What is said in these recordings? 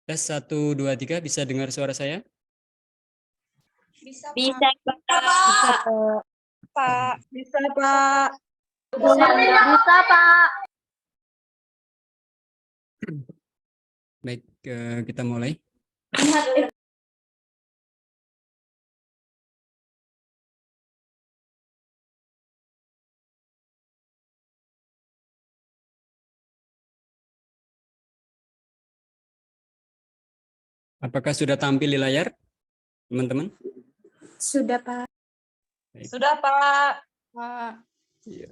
Tes 1, 2, 3, bisa dengar suara saya? Bisa, Bisa, Pak. Pak. Bisa, Pak. Bisa, Pak. Bisa, Pak. Baik, kita mulai. Apakah sudah tampil di layar, teman-teman? Sudah, Pak. Baik. Sudah, Pak. Pak. Iya.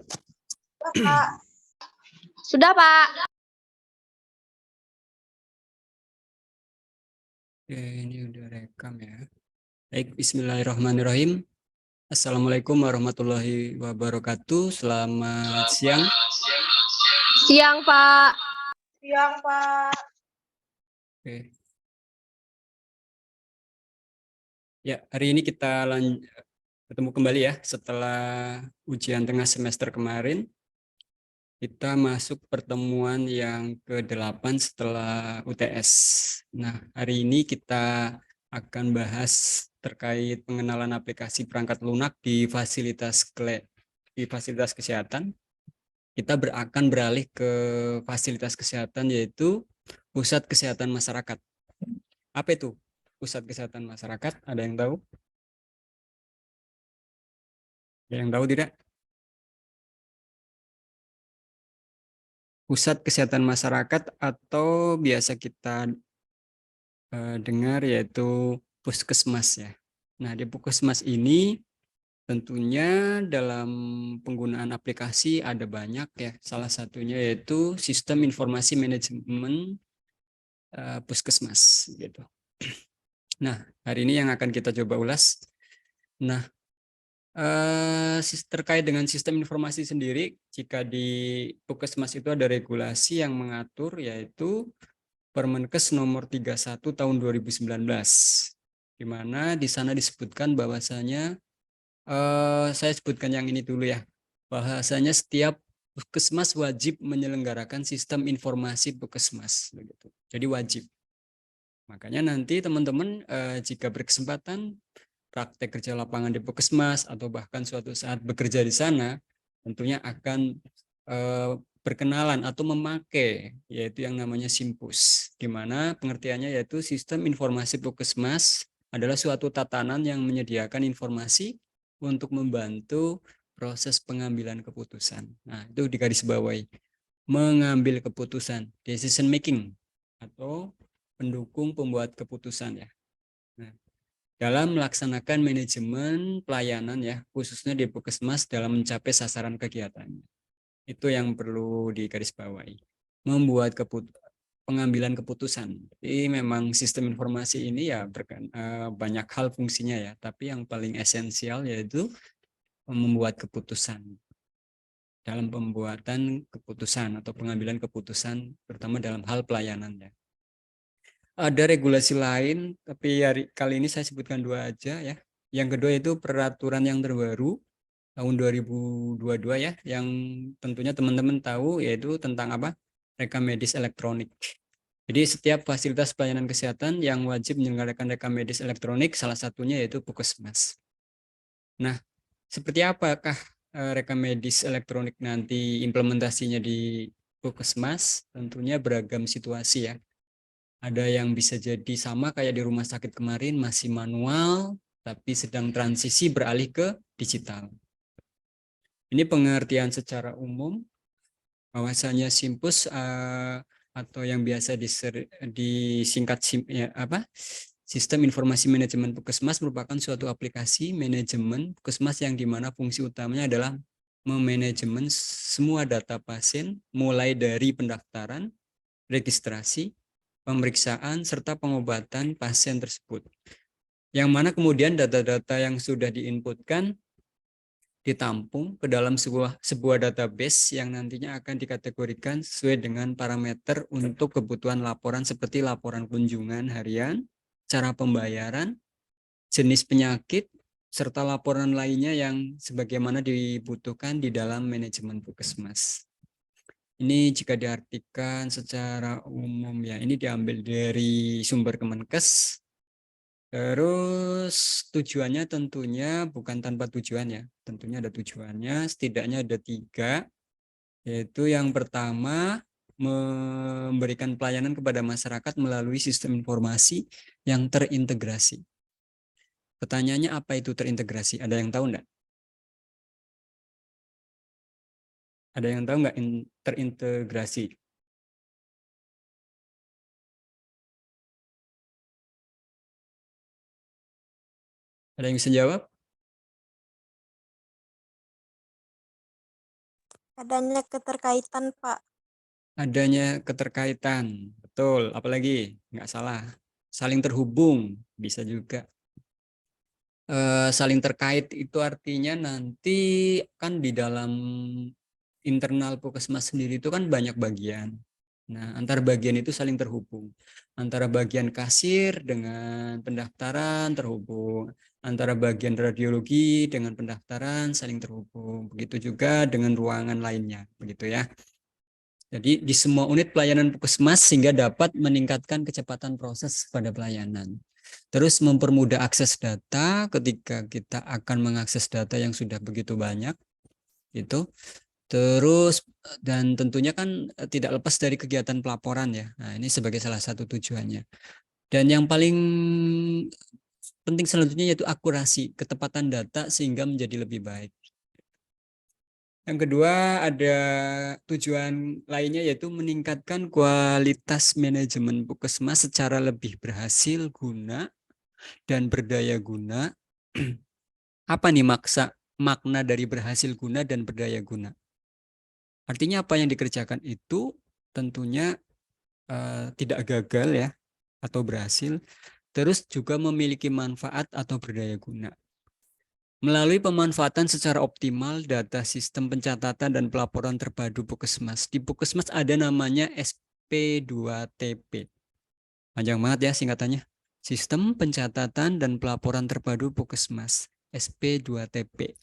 Pak. Sudah, Pak. Oke, ini udah rekam ya. Baik, bismillahirrahmanirrahim. Assalamualaikum warahmatullahi wabarakatuh. Selamat siang. Siang, Pak. Siang, Pak. Oke. Ya, hari ini kita ketemu kembali ya setelah ujian tengah semester kemarin. Kita masuk pertemuan yang ke-8 setelah UTS. Nah, hari ini kita akan bahas terkait pengenalan aplikasi perangkat lunak di fasilitas kesehatan. Kita akan beralih ke fasilitas kesehatan, yaitu pusat kesehatan masyarakat. Apa itu pusat kesehatan masyarakat? Ada yang tahu? Ada yang tahu tidak? Pusat kesehatan masyarakat atau biasa kita dengar yaitu puskesmas ya. Nah, di puskesmas ini tentunya dalam penggunaan aplikasi ada banyak ya. Salah satunya yaitu sistem informasi manajemen puskesmas gitu. Nah, hari ini yang akan kita coba ulas. Nah, terkait dengan sistem informasi sendiri, jika di puskesmas itu ada regulasi yang mengatur, yaitu Permenkes nomor 31 tahun 2019, di mana di sana disebutkan bahwasanya, saya sebutkan yang ini dulu ya, bahwasanya setiap puskesmas wajib menyelenggarakan sistem informasi puskesmas, begitu. Jadi wajib. Makanya nanti teman-teman jika berkesempatan praktek kerja lapangan di puskesmas atau bahkan suatu saat bekerja di sana, tentunya akan berkenalan atau memakai yaitu yang namanya SIMPUS, di mana pengertiannya yaitu sistem informasi puskesmas adalah suatu tatanan yang menyediakan informasi untuk membantu proses pengambilan keputusan. Nah, itu digarisbawahi, mengambil keputusan, decision making, atau pendukung pembuat keputusan ya. Nah, dalam melaksanakan manajemen pelayanan ya, khususnya di puskesmas dalam mencapai sasaran kegiatannya. Itu yang perlu digarisbawahi. Membuat pengambilan keputusan. Jadi memang sistem informasi ini ya banyak hal fungsinya ya, tapi yang paling esensial yaitu membuat keputusan. Dalam pembuatan keputusan atau pengambilan keputusan, terutama dalam hal pelayanan ya. Ada regulasi lain, tapi kali ini saya sebutkan 2 aja ya. Yang kedua itu peraturan yang terbaru tahun 2022 ya, yang tentunya teman-teman tahu, yaitu tentang apa? Rekam medis elektronik. Jadi setiap fasilitas pelayanan kesehatan yang wajib menyelenggarakan rekam medis elektronik, salah satunya yaitu puskesmas. Nah, seperti apakah rekam medis elektronik nanti implementasinya di puskesmas? Tentunya beragam situasi ya. Ada yang bisa jadi sama kayak di rumah sakit kemarin, masih manual, tapi sedang transisi beralih ke digital. Ini pengertian secara umum, bahwasanya SIMPUS atau yang biasa disingkat Sistem Informasi Manajemen Puskesmas merupakan suatu aplikasi manajemen puskesmas yang dimana fungsi utamanya adalah memanajemen semua data pasien, mulai dari pendaftaran, registrasi, pemeriksaan, serta pengobatan pasien tersebut. Yang mana kemudian data-data yang sudah diinputkan ditampung ke dalam sebuah database yang nantinya akan dikategorikan sesuai dengan parameter untuk kebutuhan laporan seperti laporan kunjungan harian, cara pembayaran, jenis penyakit, serta laporan lainnya yang sebagaimana dibutuhkan di dalam manajemen puskesmas. Ini jika diartikan secara umum ya, ini diambil dari sumber Kemenkes. Terus tujuannya tentunya bukan tanpa tujuan ya, tentunya ada tujuannya, setidaknya ada 3, yaitu yang pertama memberikan pelayanan kepada masyarakat melalui sistem informasi yang terintegrasi. Pertanyaannya apa itu terintegrasi? Ada yang tahu enggak? Ada yang tahu nggak terintegrasi? Ada yang bisa jawab? Adanya keterkaitan, Pak. Adanya keterkaitan, betul. Apalagi nggak salah. Saling terhubung, bisa juga. Saling terkait itu artinya nanti kan di dalam internal Puskesmas sendiri itu kan banyak bagian. Nah, antar bagian itu saling terhubung. Antara bagian kasir dengan pendaftaran terhubung. Antara bagian radiologi dengan pendaftaran saling terhubung. Begitu juga dengan ruangan lainnya, begitu ya. Jadi di semua unit pelayanan Puskesmas sehingga dapat meningkatkan kecepatan proses pada pelayanan. Terus mempermudah akses data ketika kita akan mengakses data yang sudah begitu banyak. Itu. Terus dan tentunya kan tidak lepas dari kegiatan pelaporan ya. Nah, ini sebagai salah satu tujuannya. Dan yang paling penting selanjutnya yaitu akurasi, ketepatan data sehingga menjadi lebih baik. Yang kedua ada tujuan lainnya yaitu meningkatkan kualitas manajemen Puskesmas secara lebih berhasil guna dan berdaya guna. Apa nih makna dari berhasil guna dan berdaya guna? Artinya apa yang dikerjakan itu tentunya tidak gagal ya atau berhasil, terus juga memiliki manfaat atau berdaya guna. Melalui pemanfaatan secara optimal data sistem pencatatan dan pelaporan terpadu Puskesmas. Di Puskesmas ada namanya SP2TP. Panjang banget ya singkatannya. Sistem pencatatan dan pelaporan terpadu Puskesmas, SP2TP.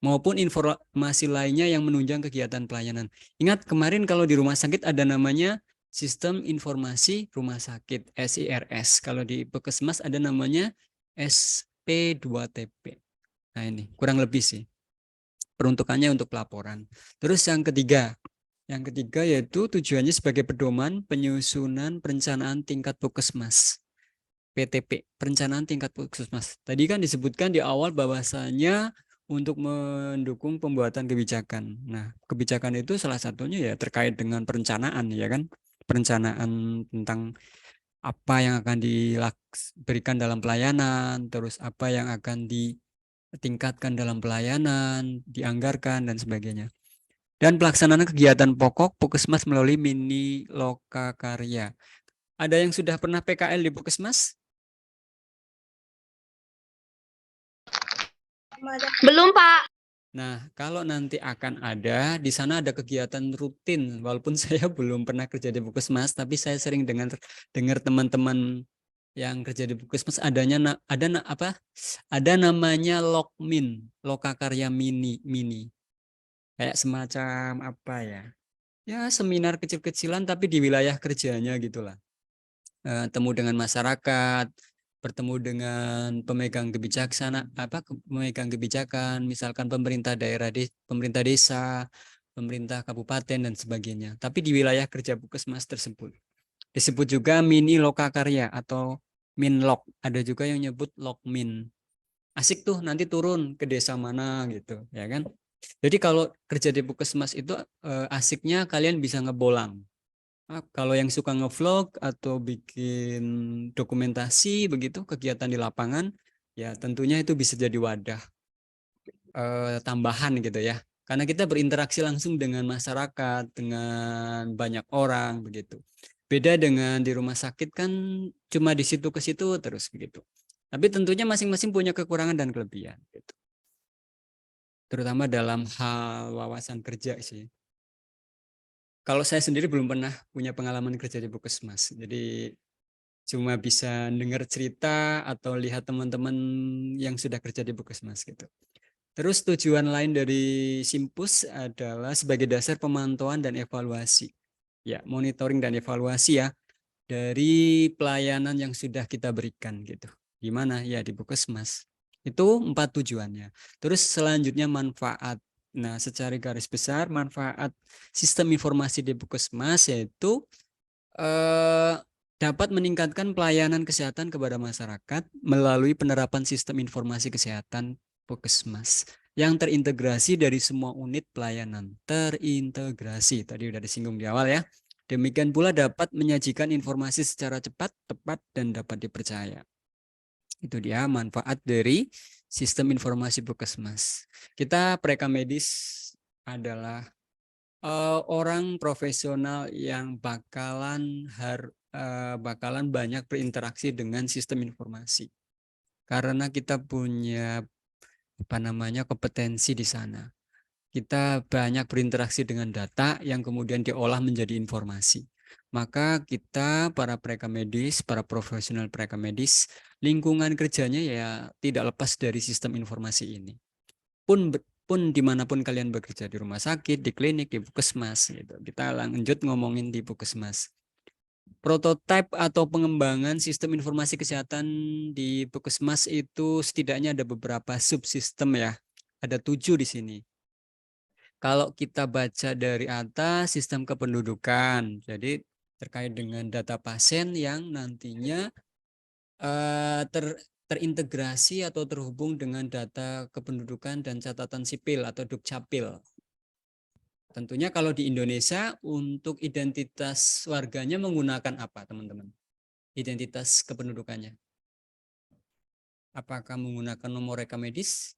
Maupun informasi lainnya yang menunjang kegiatan pelayanan. Ingat kemarin kalau di rumah sakit ada namanya Sistem Informasi Rumah Sakit, SIRS. Kalau di Puskesmas ada namanya SP2TP. Nah ini kurang lebih sih peruntukannya untuk pelaporan. Terus yang ketiga yaitu tujuannya sebagai pedoman penyusunan perencanaan tingkat Puskesmas. PTP, perencanaan tingkat Puskesmas. Tadi kan disebutkan di awal bahwasanya untuk mendukung pembuatan kebijakan. Nah, kebijakan itu salah satunya ya terkait dengan perencanaan ya kan. Perencanaan tentang apa yang akan diberikan dalam pelayanan, terus apa yang akan ditingkatkan dalam pelayanan, dianggarkan dan sebagainya. Dan pelaksanaan kegiatan pokok Puskesmas melalui mini lokakarya. Ada yang sudah pernah PKL di Puskesmas? Belum, Pak. Nah, kalau nanti akan ada, di sana ada kegiatan rutin. Walaupun saya belum pernah kerja di Puskesmas, tapi saya sering dengar teman-teman yang kerja di Puskesmas ada namanya Lokmin, Lokakarya mini. Kayak semacam apa ya? Ya, seminar kecil-kecilan tapi di wilayah kerjanya gitulah. Temu dengan masyarakat, bertemu dengan pemegang kebijakan, misalkan pemerintah daerah, pemerintah desa, pemerintah kabupaten dan sebagainya. Tapi di wilayah kerja Puskesmas tersebut. Disebut juga mini lokakarya atau minlok. Ada juga yang nyebut lokmin. Asik tuh nanti turun ke desa mana gitu, ya kan? Jadi kalau kerja di Puskesmas itu asiknya kalian bisa ngebolang. Kalau yang suka ngevlog atau bikin dokumentasi begitu kegiatan di lapangan, ya tentunya itu bisa jadi wadah tambahan gitu ya. Karena kita berinteraksi langsung dengan masyarakat, dengan banyak orang begitu. Beda dengan di rumah sakit kan cuma di situ ke situ terus begitu. Tapi tentunya masing-masing punya kekurangan dan kelebihan gitu. Terutama dalam hal wawasan kerja sih. Kalau saya sendiri belum pernah punya pengalaman kerja di Puskesmas. Jadi cuma bisa dengar cerita atau lihat teman-teman yang sudah kerja di Puskesmas gitu. Terus tujuan lain dari Simpus adalah sebagai dasar pemantauan dan evaluasi. Ya, monitoring dan evaluasi ya dari pelayanan yang sudah kita berikan gitu. Gimana ya di Puskesmas. Itu 4 tujuannya. Terus selanjutnya manfaat. Nah, secara garis besar manfaat sistem informasi di Puskesmas yaitu dapat meningkatkan pelayanan kesehatan kepada masyarakat melalui penerapan sistem informasi kesehatan Puskesmas yang terintegrasi dari semua unit pelayanan. Terintegrasi, tadi sudah disinggung di awal ya. Demikian pula dapat menyajikan informasi secara cepat, tepat, dan dapat dipercaya. Itu dia manfaat dari sistem informasi Puskesmas. Kita preka medis adalah orang profesional yang bakalan banyak berinteraksi dengan sistem informasi. Karena kita punya kompetensi di sana. Kita banyak berinteraksi dengan data yang kemudian diolah menjadi informasi. Maka kita para preka medis, para profesional preka medis, lingkungan kerjanya ya tidak lepas dari sistem informasi ini. Pun dimanapun kalian bekerja, di rumah sakit, di klinik, di Puskesmas gitu. Kita lanjut ngomongin di Puskesmas. Prototipe atau pengembangan sistem informasi kesehatan di Puskesmas itu setidaknya ada beberapa subsistem ya. Ada 7 di sini. Kalau kita baca dari atas, sistem kependudukan. Jadi terkait dengan data pasien yang nantinya terintegrasi atau terhubung dengan data kependudukan dan catatan sipil atau Dukcapil. Tentunya kalau di Indonesia untuk identitas warganya menggunakan apa, teman-teman? Identitas kependudukannya. Apakah menggunakan nomor reka medis?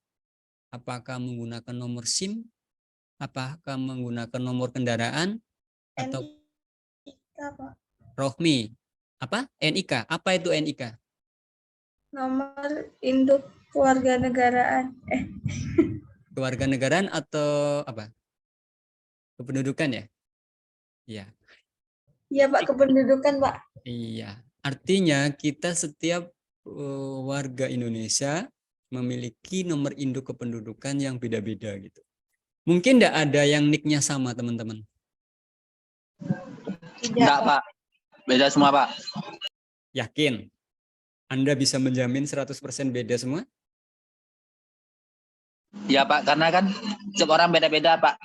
Apakah menggunakan nomor SIM? Apakah menggunakan nomor kendaraan? Atau Rohmi? Apa? NIK. Apa itu NIK? Nomor induk kewarganegaraan. Kewarganegaraan atau apa? Kependudukan ya? Iya. Iya Pak, kependudukan Pak. Iya. Artinya kita setiap warga Indonesia memiliki nomor induk kependudukan yang beda-beda gitu. Mungkin tidak ada yang nicknya sama teman-teman. Enggak Pak, beda semua Pak. Yakin? Anda bisa menjamin 100% beda semua? Ya Pak, karena kan setiap orang beda-beda Pak.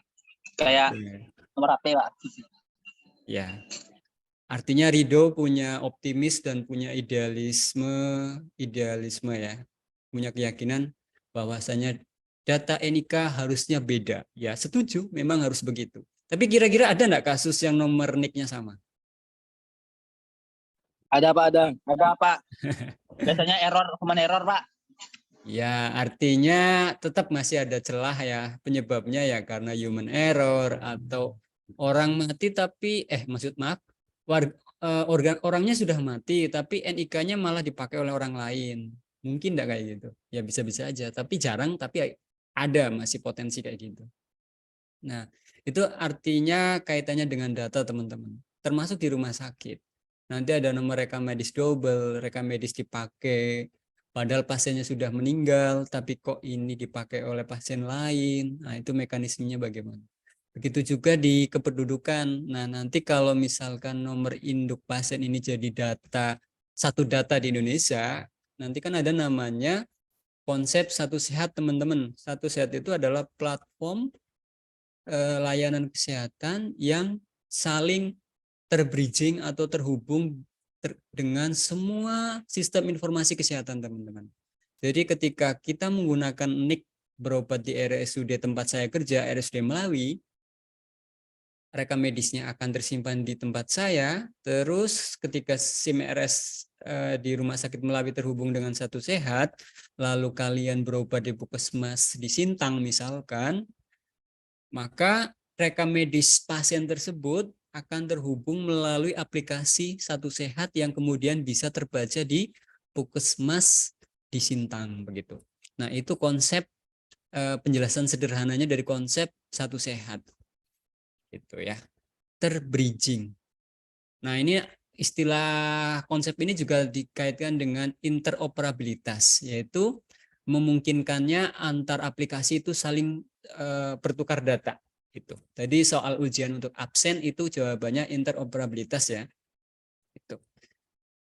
Kayak nomor HP Pak. Ya. Artinya Rido punya optimis dan punya idealisme ya. Punya keyakinan bahwasanya data NIK harusnya beda. Ya, setuju, memang harus begitu. Tapi kira-kira ada enggak kasus yang nomor NIK-nya sama? Ada Pak, ada. Ada Pak. Biasanya human error Pak. Ya, artinya tetap masih ada celah ya. Penyebabnya ya karena human error atau orang mati tapi orangnya sudah mati tapi NIK-nya malah dipakai oleh orang lain. Mungkin enggak kayak gitu. Ya bisa-bisa aja, tapi jarang, tapi ada masih potensi kayak gitu. Nah, itu artinya kaitannya dengan data teman-teman. Termasuk di rumah sakit. Nanti ada nomor rekam medis double, rekam medis dipakai padahal pasiennya sudah meninggal, tapi kok ini dipakai oleh pasien lain. Nah, itu mekanismenya bagaimana? Begitu juga di kependudukan. Nah, nanti kalau misalkan nomor induk pasien ini jadi satu data di Indonesia, nanti kan ada namanya konsep Satu Sehat, teman-teman. Satu Sehat itu adalah platform layanan kesehatan yang saling terbridging atau terhubung dengan semua sistem informasi kesehatan, teman-teman. Jadi ketika kita menggunakan NIK berobat di RSUD tempat saya kerja, RSUD Melawi, rekam medisnya akan tersimpan di tempat saya. Terus ketika SIM RS di Rumah Sakit Melawi terhubung dengan Satu Sehat, lalu kalian berobat di Puskesmas di Sintang misalkan, maka rekam medis pasien tersebut akan terhubung melalui aplikasi Satu Sehat yang kemudian bisa terbaca di Puskesmas di Sintang begitu. Nah, itu konsep penjelasan sederhananya dari konsep Satu Sehat. Gitu ya. Terbridging. Nah, ini istilah konsep ini juga dikaitkan dengan interoperabilitas, yaitu memungkinkannya antar aplikasi itu saling bertukar data gitu. Jadi soal ujian untuk absen itu jawabannya interoperabilitas ya. Itu.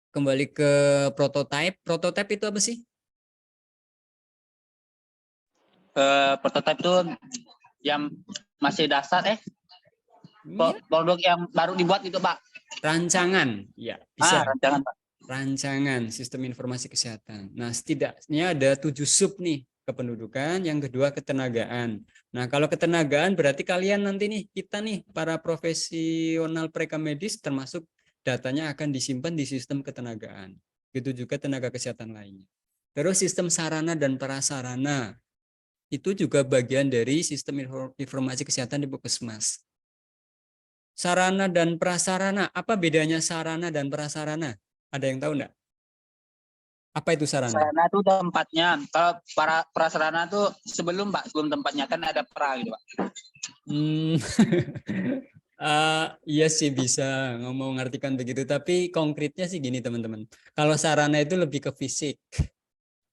Kembali ke prototype. Prototype itu apa sih? Prototipe itu yang masih dasar produk yang baru dibuat itu Pak. Rancangan, ya bisa. Rancangan Pak. Rancangan sistem informasi kesehatan. Nah, setidaknya ada 7 sub nih, kependudukan, yang kedua ketenagaan. Nah, kalau ketenagaan berarti kalian nanti nih, kita nih, para profesional prekem medis termasuk datanya akan disimpan di sistem ketenagaan. Begitu juga tenaga kesehatan lainnya. Terus sistem sarana dan prasarana. Itu juga bagian dari sistem informasi kesehatan di Puskesmas. Sarana dan prasarana, apa bedanya sarana dan prasarana? Ada yang tahu enggak? Apa itu sarana? Sarana itu tempatnya. Kalau para prasarana itu sebelum tempatnya kan ada pra gitu Pak. Iya sih bisa ngomong ngartikan begitu, tapi konkretnya sih gini teman-teman. Kalau sarana itu lebih ke fisik.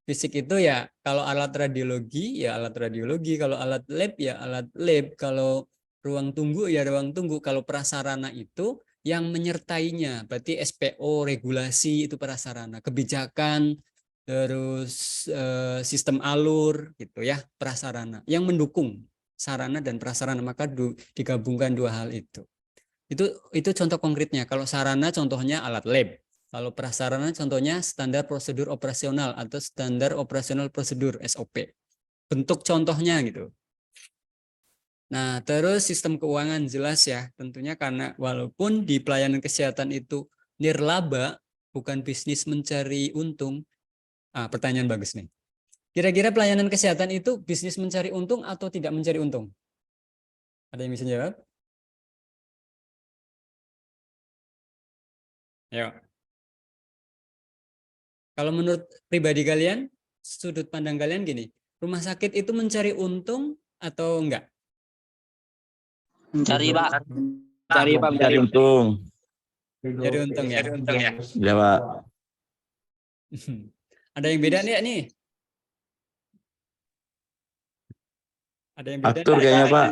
Fisik itu ya kalau alat radiologi ya alat radiologi, kalau alat lab ya alat lab, kalau ruang tunggu ya ruang tunggu. Kalau prasarana itu yang menyertainya, berarti SPO, regulasi itu prasarana, kebijakan, terus sistem alur gitu ya, prasarana yang mendukung sarana dan prasarana, maka digabungkan dua hal itu. Itu contoh konkretnya. Kalau sarana contohnya alat lab. Kalau prasarana contohnya standar prosedur operasional atau standar operasional prosedur SOP. Bentuk contohnya gitu. Nah, terus sistem keuangan jelas ya, tentunya karena walaupun di pelayanan kesehatan itu nirlaba, bukan bisnis mencari untung. Pertanyaan bagus nih. Kira-kira pelayanan kesehatan itu bisnis mencari untung atau tidak mencari untung? Ada yang bisa jawab? Ayo. Kalau menurut pribadi kalian, sudut pandang kalian gini, rumah sakit itu mencari untung atau enggak? Mencari Pak. Mencari untung. Cari untung ya. Ya Pak. Ada yang beda nih? Ada yang beda? Aktur kayaknya Pak.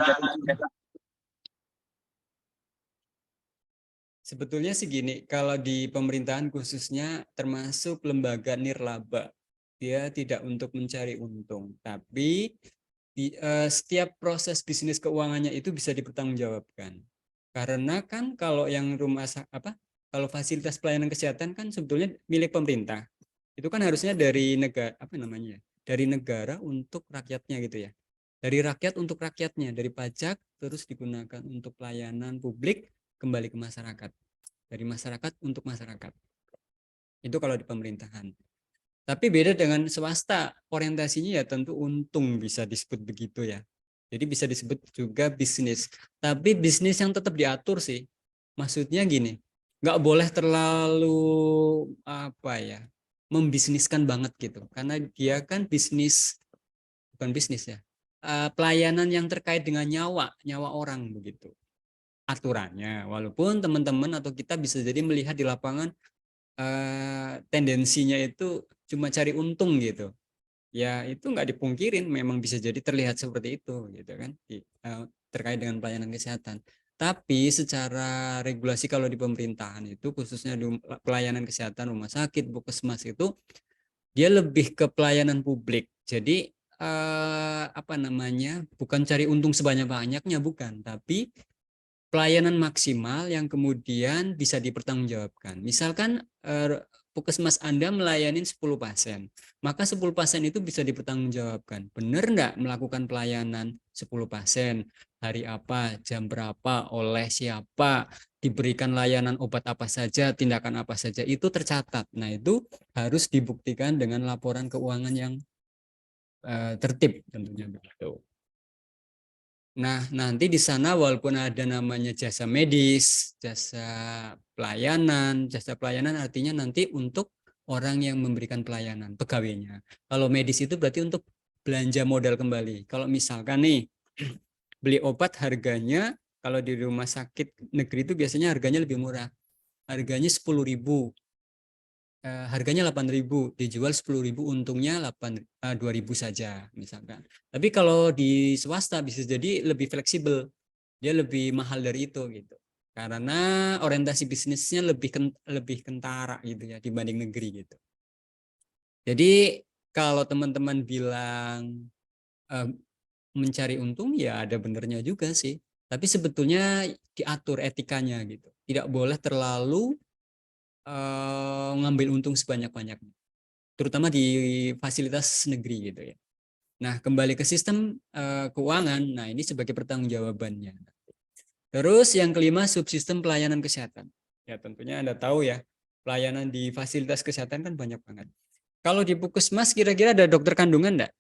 Sebetulnya sih gini, kalau di pemerintahan khususnya termasuk lembaga nirlaba, dia tidak untuk mencari untung, tapi setiap proses bisnis keuangannya itu bisa dipertanggungjawabkan. Karena kan kalau yang kalau fasilitas pelayanan kesehatan kan sebetulnya milik pemerintah. Itu kan harusnya dari negara dari negara untuk rakyatnya gitu ya. Dari rakyat untuk rakyatnya, dari pajak terus digunakan untuk pelayanan publik kembali ke masyarakat. Dari masyarakat untuk masyarakat. Itu kalau di pemerintahan. Tapi beda dengan swasta, orientasinya ya tentu untung bisa disebut begitu ya. Jadi bisa disebut juga bisnis. Tapi bisnis yang tetap diatur sih. Maksudnya gini, nggak boleh terlalu membisniskan banget gitu. Karena dia kan bukan bisnis ya. Pelayanan yang terkait dengan nyawa orang begitu. Aturannya, walaupun teman-teman atau kita bisa jadi melihat di lapangan tendensinya itu cuma cari untung gitu ya, itu nggak dipungkirin memang bisa jadi terlihat seperti itu gitu kan terkait dengan pelayanan kesehatan. Tapi secara regulasi kalau di pemerintahan itu khususnya di pelayanan kesehatan rumah sakit puskesmas itu dia lebih ke pelayanan publik. Jadi bukan cari untung sebanyak-banyaknya, bukan, tapi pelayanan maksimal yang kemudian bisa dipertanggungjawabkan. Misalkan puskesmas Anda melayani 10 pasien, maka 10 pasien itu bisa dipertanggungjawabkan. Benar enggak melakukan pelayanan 10 pasien? Hari apa, jam berapa, oleh siapa, diberikan layanan obat apa saja, tindakan apa saja, itu tercatat. Nah, itu harus dibuktikan dengan laporan keuangan yang tertib tentunya begitu. Nah, nanti di sana walaupun ada namanya jasa medis, jasa pelayanan artinya nanti untuk orang yang memberikan pelayanan, pegawainya. Kalau medis itu berarti untuk belanja modal kembali. Kalau misalkan nih, beli obat harganya, kalau di rumah sakit negeri itu biasanya harganya lebih murah. Harganya 10.000. harganya 8.000, dijual 10.000, untungnya 2.000 saja misalkan. Tapi kalau di swasta bisa jadi lebih fleksibel, dia lebih mahal dari itu gitu. Karena orientasi bisnisnya lebih kentara gitu ya dibanding negeri gitu. Jadi kalau teman-teman bilang mencari untung, ya ada benernya juga sih. Tapi sebetulnya diatur etikanya gitu. Tidak boleh terlalu ngambil untung sebanyak-banyaknya. Terutama di fasilitas negeri gitu ya. Nah, kembali ke sistem keuangan. Nah, ini sebagai pertanggungjawabannya. Terus yang kelima, subsistem pelayanan kesehatan. Ya, tentunya Anda tahu ya, pelayanan di fasilitas kesehatan kan banyak banget. Kalau di Puskesmas kira-kira ada dokter kandungan enggak?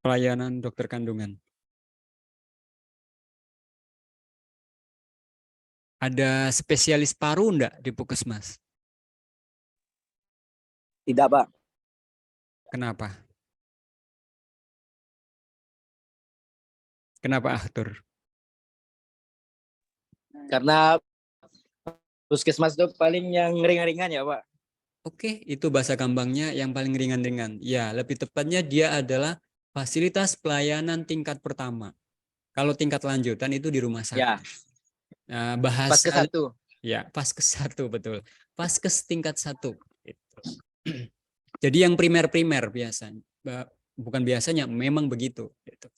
Pelayanan dokter kandungan. Ada spesialis paru enggak di Puskesmas? Tidak, Pak. Kenapa? Kenapa, Arthur? Karena puskesmas itu paling yang ringan-ringan ya, Pak. Oke, itu bahasa gampangnya yang paling ringan-ringan. Ya, lebih tepatnya dia adalah fasilitas pelayanan tingkat pertama. Kalau tingkat lanjutan itu di rumah sakit. Ya, Nah, Paskes bahasa 1. ya, Paskes 1 betul. Paskes tingkat 1. Gitu. Jadi yang primer-primer biasanya. Bukan biasanya, memang begitu. Gitu.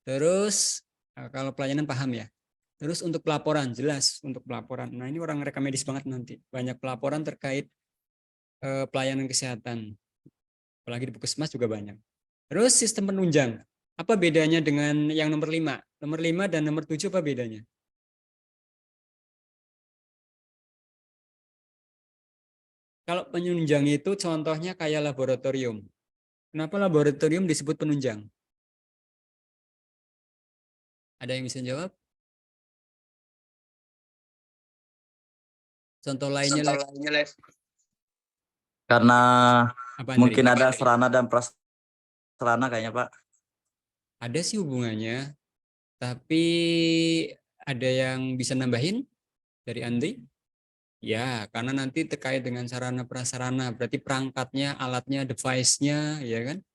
Terus kalau pelayanan paham ya. Terus untuk pelaporan, jelas untuk pelaporan. Nah, ini orang rekam medis banget nanti. Banyak pelaporan terkait pelayanan kesehatan. Apalagi di Puskesmas juga banyak. Terus sistem penunjang. Apa bedanya dengan yang nomor 5? Nomor 5 dan nomor 7 apa bedanya? Kalau penunjang itu contohnya kayak laboratorium. Kenapa laboratorium disebut penunjang? Ada yang bisa jawab? Contoh lainnya, Les. Karena Apa, mungkin Andri? ada sarana dan prasarana kayaknya, Pak. Ada sih hubungannya, tapi ada yang bisa nambahin dari Andri? Ya, karena nanti terkait dengan sarana prasarana, berarti perangkatnya, alatnya, device-nya, ya kan?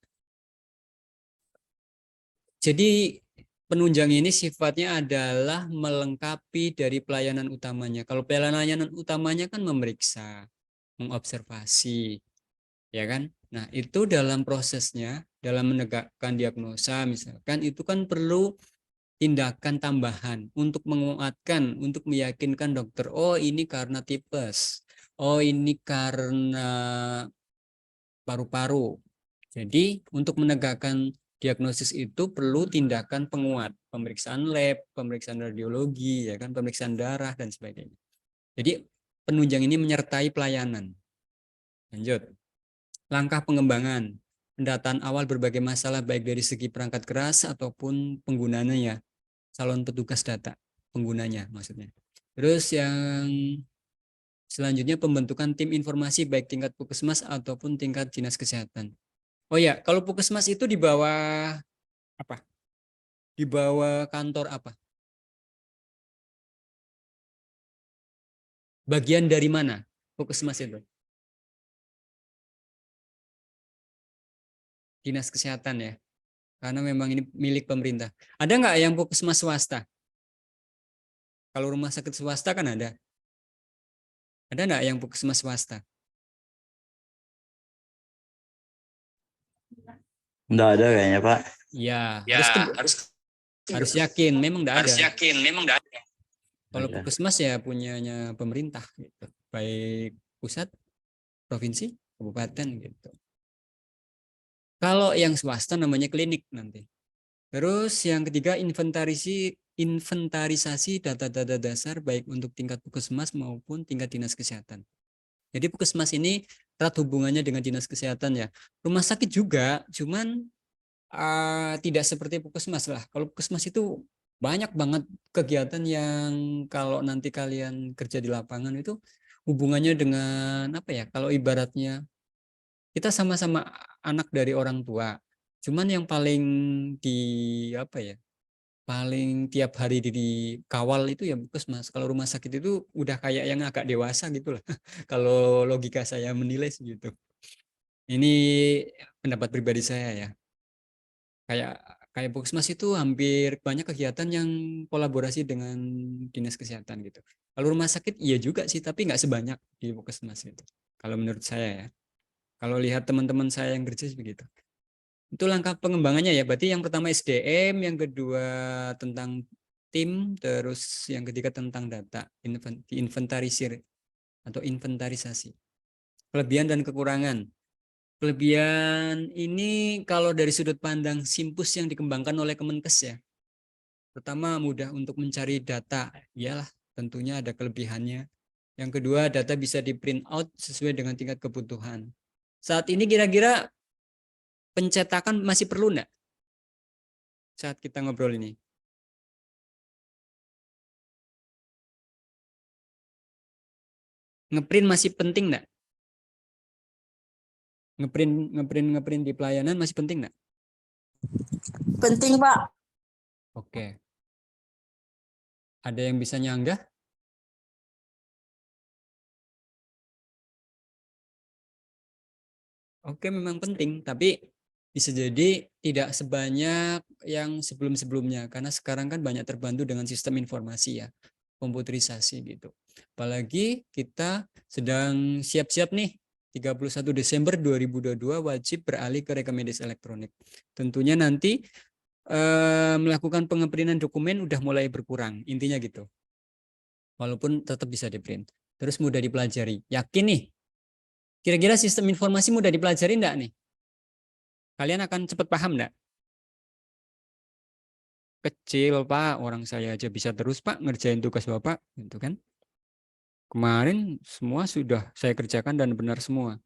Jadi penunjang ini sifatnya adalah melengkapi dari pelayanan utamanya. Kalau pelayanan utamanya kan memeriksa, mengobservasi, ya kan? Nah, itu dalam prosesnya, dalam menegakkan diagnosa misalkan, itu kan perlu tindakan tambahan untuk menguatkan, untuk meyakinkan dokter, oh ini karena tipes, oh ini karena paru-paru. Jadi untuk menegakkan diagnosis itu perlu tindakan penguat, pemeriksaan lab, pemeriksaan radiologi, ya kan, pemeriksaan darah dan sebagainya. Jadi penunjang ini menyertai pelayanan. Lanjut. Langkah pengembangan, pendataan awal berbagai masalah baik dari segi perangkat keras ataupun penggunanya, calon petugas data penggunanya maksudnya. Terus yang selanjutnya pembentukan tim informasi baik tingkat Puskesmas ataupun tingkat dinas kesehatan. Oh ya, kalau Puskesmas itu di bawah apa? Di bawah kantor apa? Bagian dari mana Puskesmas itu? Dinas kesehatan ya. Karena memang ini milik pemerintah. Ada nggak yang Puskesmas swasta? Kalau rumah sakit swasta kan ada. Ada nggak yang Puskesmas swasta? Nggak ada kayaknya, Pak. Ya, Ya, harus yakin memang nggak ada. memang enggak ada. Kalau Ada. Puskesmas ya punyanya pemerintah gitu. Baik pusat, provinsi, kabupaten gitu. Kalau yang swasta namanya klinik nanti. Terus yang ketiga inventarisasi data-data dasar baik untuk tingkat Puskesmas maupun tingkat dinas kesehatan. Jadi Puskesmas ini erat hubungannya dengan dinas kesehatan ya. Rumah sakit juga, cuman tidak seperti Puskesmas lah. Kalau Puskesmas itu banyak banget kegiatan yang kalau nanti kalian kerja di lapangan itu hubungannya dengan apa ya? Kalau ibaratnya kita sama-sama anak dari orang tua. Cuman yang paling di apa ya? paling tiap hari dikawal itu ya Puskesmas. Kalau rumah sakit itu udah kayak yang agak dewasa gitu lah. Kalau logika saya menilai segitu. Ini pendapat pribadi saya ya. Kayak Puskesmas itu hampir banyak kegiatan yang kolaborasi dengan dinas kesehatan gitu. Kalau rumah sakit iya juga sih, tapi nggak sebanyak di Puskesmas gitu. Kalau menurut saya ya. Kalau lihat teman-teman saya yang kerja begitu. Itu langkah pengembangannya ya. Berarti yang pertama SDM, yang kedua tentang tim, terus yang ketiga tentang data, diinventarisir atau inventarisasi. Kelebihan dan kekurangan. Kelebihan ini kalau dari sudut pandang Simpus yang dikembangkan oleh Kemenkes ya. Pertama mudah untuk mencari data. Iyalah, tentunya ada kelebihannya. Yang kedua data bisa di print out sesuai dengan tingkat kebutuhan. Saat ini kira-kira pencetakan masih perlu enggak? Saat kita ngobrol ini. Ngeprint masih penting enggak? Ngeprint di pelayanan masih penting enggak? Penting, Pak. Oke. Ada yang bisa nyanggah? Oke, memang penting, tapi bisa jadi tidak sebanyak yang sebelum-sebelumnya, karena sekarang kan banyak terbantu dengan sistem informasi ya, komputerisasi gitu. Apalagi kita sedang siap-siap nih, 31 Desember 2022 wajib beralih ke rekomendasi elektronik. Tentunya nanti melakukan pengeprintan dokumen udah mulai berkurang, intinya gitu. Walaupun tetap bisa di-print. Terus mudah dipelajari. Yakin nih, kira-kira sistem informasi mudah dipelajari enggak nih? Kalian akan cepat paham enggak? Kecil, Pak. Orang saya aja bisa terus, Pak, ngerjain tugas Bapak. Gitu kan. Kemarin semua sudah saya kerjakan dan benar semua.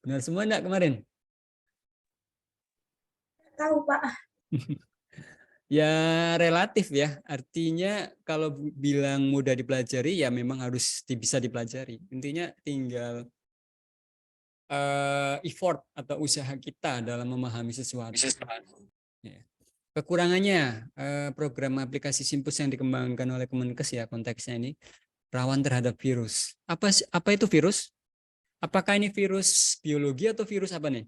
Benar semua enggak kemarin? Tahu, Pak. Ya relatif ya. Artinya kalau bilang mudah dipelajari ya memang harus bisa dipelajari. Intinya tinggal effort atau usaha kita dalam memahami sesuatu. Ya. Kekurangannya program aplikasi Simpus yang dikembangkan oleh Kemenkes ya konteksnya ini rawan terhadap virus. Apa itu virus? Apakah ini virus biologi atau virus apa nih?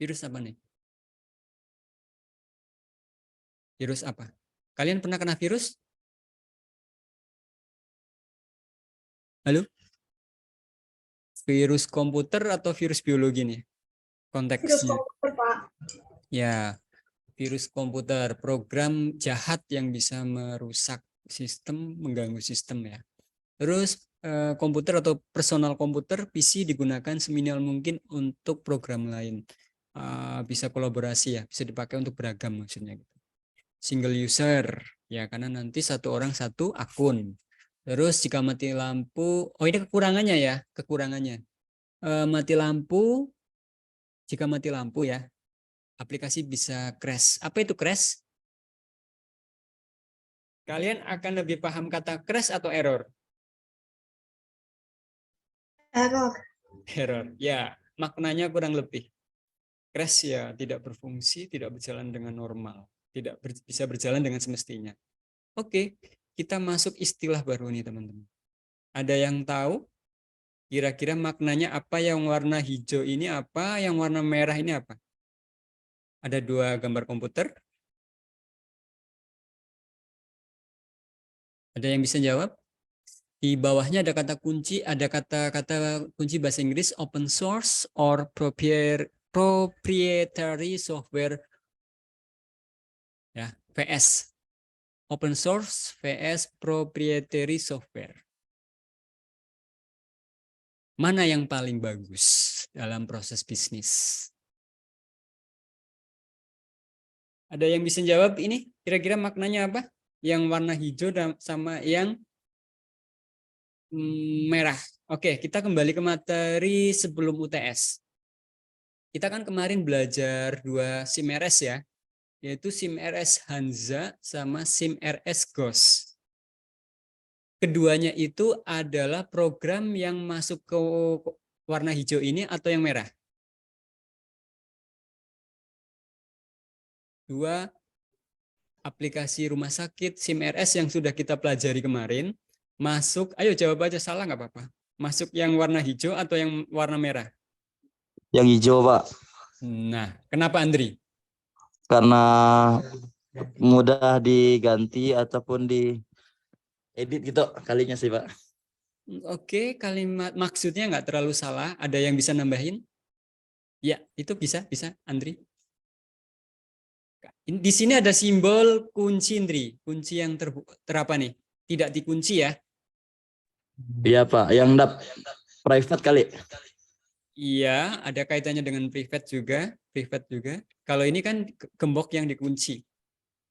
Virus apa nih? Virus apa? Kalian pernah kena virus? Halo? Virus komputer atau virus biologi nih? Virus Konteksnya. komputer, Pak. Ya, virus komputer, program jahat yang bisa merusak sistem, mengganggu sistem ya. Terus komputer atau personal komputer PC digunakan seminimal mungkin untuk program lain. Bisa kolaborasi ya, bisa dipakai untuk beragam maksudnya gitu. Single user ya, karena nanti satu orang satu akun. Terus jika mati lampu, oh ini kekurangannya ya, kekurangannya. Mati lampu, jika mati lampu ya, aplikasi bisa crash. Apa itu crash? Kalian akan lebih paham kata crash atau error? Error. Error, ya maknanya kurang lebih. Crash ya tidak berfungsi, tidak berjalan dengan normal, tidak bisa berjalan dengan semestinya. Oke, kita masuk istilah baru nih teman-teman. Ada yang tahu kira-kira maknanya apa? Yang warna hijau ini apa? Yang warna merah ini apa? Ada dua gambar komputer. Ada yang bisa jawab? Di bawahnya ada kata kunci, ada kata-kata kunci bahasa Inggris open source or proprietary software. Ya, VS. Open source vs proprietary software. Mana yang paling bagus dalam proses bisnis? Ada yang bisa jawab ini? Kira-kira maknanya apa? Yang warna hijau sama yang merah. Oke, kita kembali ke materi sebelum UTS. Kita kan kemarin belajar 2 SIM RS ya, yaitu SIM RS Hanza sama SIM RS GOS. Keduanya itu adalah program yang masuk ke warna hijau ini atau yang merah? dua aplikasi rumah sakit SIM-RS yang sudah kita pelajari kemarin masuk, ayo jawab aja, salah nggak apa-apa. Masuk yang warna hijau atau yang warna merah? Yang hijau, Pak. Nah, kenapa Andri? Karena mudah diganti ataupun di edit gitu kalinya sih, Pak. Oke, kalimat maksudnya nggak terlalu salah. Ada yang bisa nambahin? Ya, itu bisa, Andri. Di sini ada simbol kunci, Indri. Kunci yang terapa nih? Tidak dikunci ya? Iya, Pak. Yang private kali. Iya, ada kaitannya dengan private juga. Kalau ini kan gembok yang dikunci.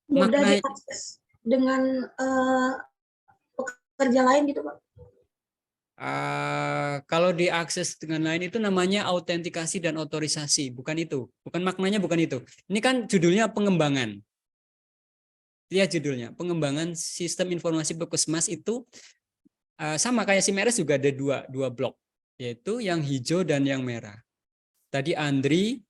Mudah Makna diakses dengan pekerja lain gitu Pak. kalau diakses dengan lain itu namanya autentikasi dan otorisasi, bukan itu. Bukan maknanya bukan itu. Ini kan judulnya pengembangan. Lihat judulnya, pengembangan sistem informasi puskesmas itu sama kayak SIM-RS juga ada dua blok, yaitu yang hijau dan yang merah. Tadi Andri,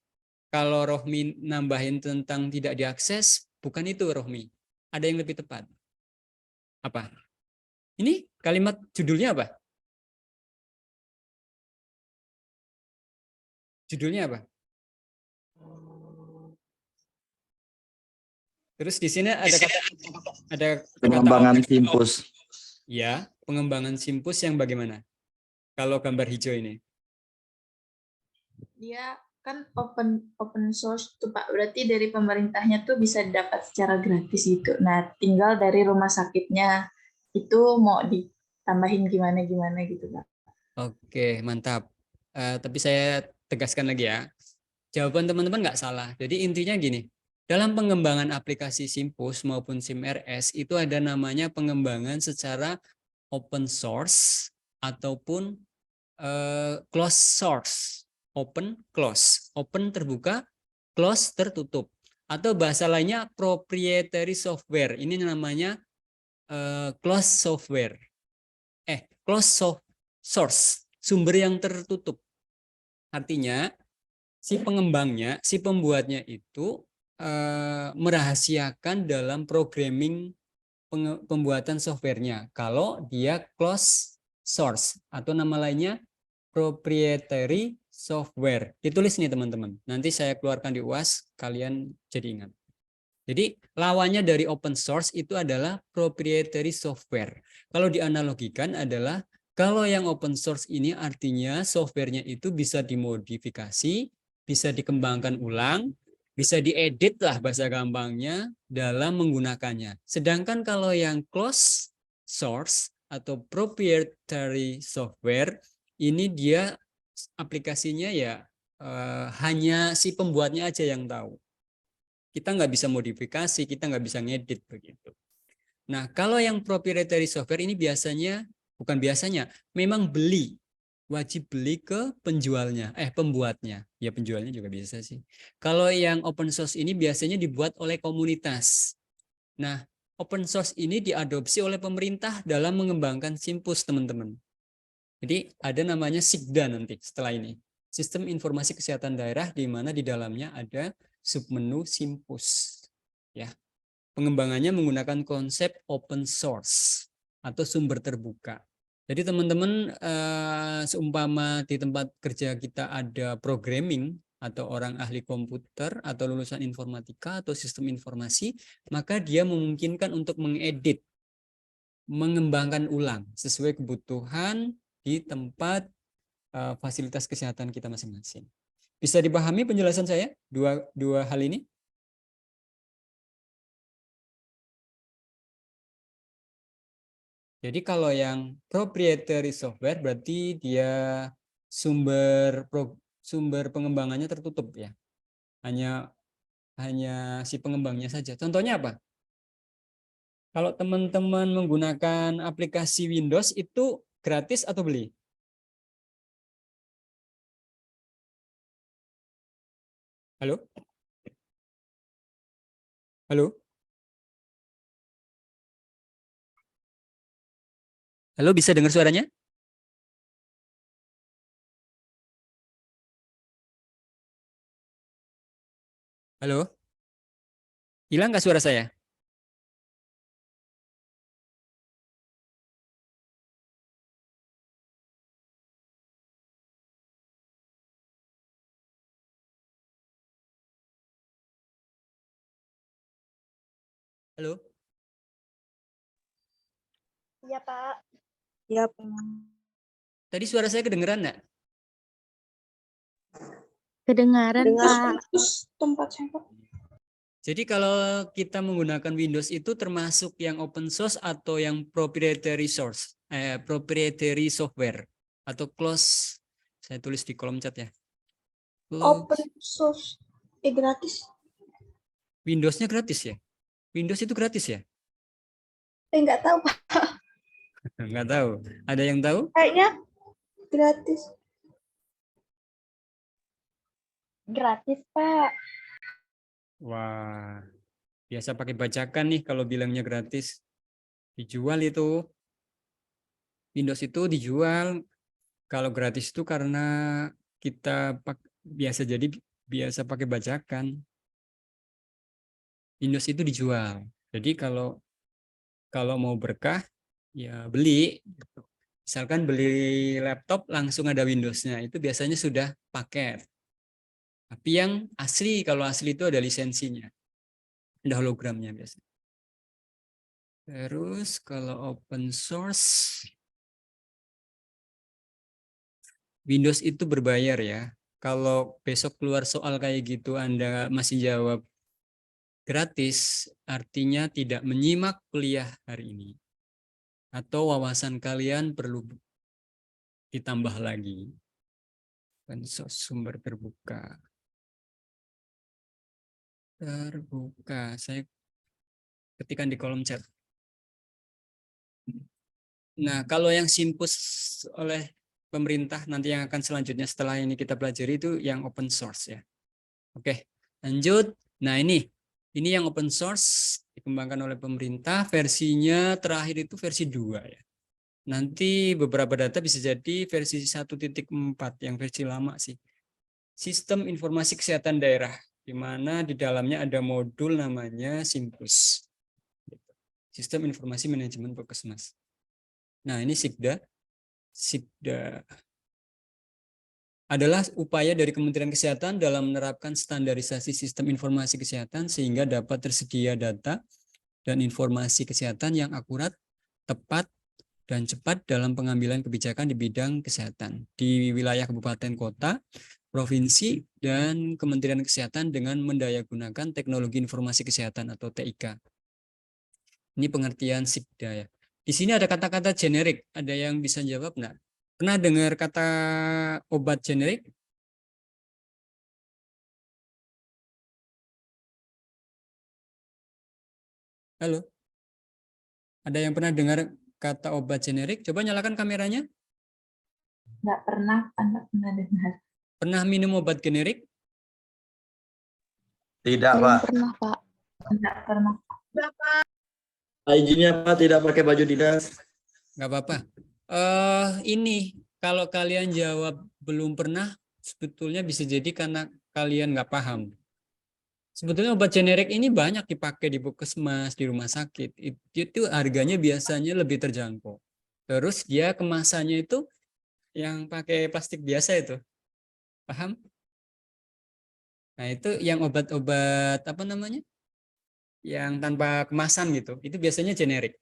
kalau Rohmi nambahin tentang tidak diakses, bukan itu Rohmi. Ada yang lebih tepat. Apa? Ini kalimat judulnya apa? Judulnya apa? Terus di sini ada Pengembangan Simpus. ya, pengembangan Simpus yang bagaimana? Kalau gambar hijau ini. Dia kan open source tuh Pak. Berarti dari pemerintahnya tuh bisa dapat secara gratis gitu. Nah, tinggal dari rumah sakitnya itu mau ditambahin gimana gitu Pak. Oke, mantap. Tapi saya tegaskan lagi ya. Jawaban teman-teman nggak salah. Jadi intinya gini, dalam pengembangan aplikasi Simpus maupun SIM-RS itu ada namanya pengembangan secara open source ataupun close source. Open, close. Open terbuka, close tertutup. Atau bahasa lainnya proprietary software. Ini namanya close software. Close source, sumber yang tertutup. Artinya si pengembangnya, si pembuatnya itu merahasiakan dalam programming pembuatan softwarenya. Kalau dia close source atau nama lainnya proprietary software. Ditulis nih teman-teman. Nanti saya keluarkan di UAS, kalian jadi ingat. Jadi lawannya dari open source itu adalah proprietary software. Kalau dianalogikan adalah kalau yang open source ini artinya softwarenya itu bisa dimodifikasi, bisa dikembangkan ulang, bisa diedit lah bahasa gampangnya dalam menggunakannya. Sedangkan kalau yang closed source atau proprietary software ini dia aplikasinya ya hanya si pembuatnya aja yang tahu. Kita nggak bisa modifikasi, kita nggak bisa ngedit begitu. Nah, kalau yang proprietary software ini bukan biasanya, memang wajib beli ke penjualnya, pembuatnya. Ya penjualnya juga bisa sih. Kalau yang open source ini biasanya dibuat oleh komunitas. Nah, open source ini diadopsi oleh pemerintah dalam mengembangkan Simpus, teman-teman. Jadi ada namanya SIKDA nanti setelah ini. Sistem Informasi Kesehatan Daerah di mana di dalamnya ada submenu Simpus. Ya. Pengembangannya menggunakan konsep open source atau sumber terbuka. Jadi teman-teman seumpama di tempat kerja kita ada programming atau orang ahli komputer atau lulusan informatika atau sistem informasi, maka dia memungkinkan untuk mengedit, mengembangkan ulang sesuai kebutuhan di tempat fasilitas kesehatan kita masing-masing. Bisa dipahami penjelasan saya dua hal ini? Jadi kalau yang proprietary software berarti dia sumber pengembangannya tertutup ya. Hanya si pengembangnya saja. Contohnya apa? Kalau teman-teman menggunakan aplikasi Windows itu gratis atau beli? Halo? Halo? Halo, bisa dengar suaranya? Halo? Hilang nggak suara saya? Halo? Iya, Pak. Ya, Pak. Tadi suara saya kedengeran nggak? Kedengaran, Dengar Pak. terus tempat saya, Pak. Jadi kalau kita menggunakan Windows itu termasuk yang open source atau yang proprietary source, proprietary software atau close. Saya tulis di kolom chat ya. Open source. Gratis. Windows-nya gratis ya? Windows itu gratis ya? Nggak tahu, Pak. Nggak tahu. Ada yang tahu? Kayaknya gratis. Gratis, Pak. Wah, biasa pakai bajakan nih kalau bilangnya gratis. Dijual itu. Windows itu dijual. Kalau gratis itu karena kita biasa pakai bajakan. Windows itu dijual. Jadi kalau mau berkah ya beli. Misalkan beli laptop langsung ada Windows-nya, itu biasanya sudah paket. Tapi yang asli, kalau asli itu ada lisensinya. Ada hologramnya biasanya. Terus kalau open source, Windows itu berbayar ya. Kalau besok keluar soal kayak gitu Anda masih jawab gratis, artinya tidak menyimak kuliah hari ini. Atau wawasan kalian perlu ditambah lagi. Open source sumber terbuka. Terbuka. Saya ketikkan di kolom chat. Nah, kalau yang simpus oleh pemerintah nanti yang akan selanjutnya setelah ini kita pelajari itu yang open source ya. Oke, lanjut. Nah, ini yang open source dikembangkan oleh pemerintah, versinya terakhir itu versi 2 ya. Nanti beberapa data bisa jadi versi 1.4 yang versi lama sih. Sistem Informasi Kesehatan Daerah, di mana di dalamnya ada modul namanya Simpus. Sistem Informasi Manajemen Puskesmas. Nah, ini SIKDA. SIKDA adalah upaya dari Kementerian Kesehatan dalam menerapkan standarisasi sistem informasi kesehatan sehingga dapat tersedia data dan informasi kesehatan yang akurat, tepat, dan cepat dalam pengambilan kebijakan di bidang kesehatan di wilayah kabupaten kota, provinsi, dan Kementerian Kesehatan dengan mendayagunakan teknologi informasi kesehatan atau TIK. Ini pengertian SIKDA ya. Di sini ada kata-kata generik. Ada yang bisa jawab nggak? Pernah dengar kata obat generik? Halo? Ada yang pernah dengar kata obat generik? Coba nyalakan kameranya. Nggak pernah dengar. Pernah minum obat generik? Tidak, Belum Pak. pernah, Pak. Nggak pernah. Izinnya Pak tidak pakai baju dinas. Nggak apa-apa. Ini kalau kalian jawab belum pernah, sebetulnya bisa jadi karena kalian nggak paham. Sebetulnya obat generik ini banyak dipakai di puskesmas, di rumah sakit. Itu harganya biasanya lebih terjangkau. Terus dia kemasannya itu yang pakai plastik biasa itu. Paham? Nah, itu yang obat-obat apa namanya? Yang tanpa kemasan gitu. Itu biasanya generik.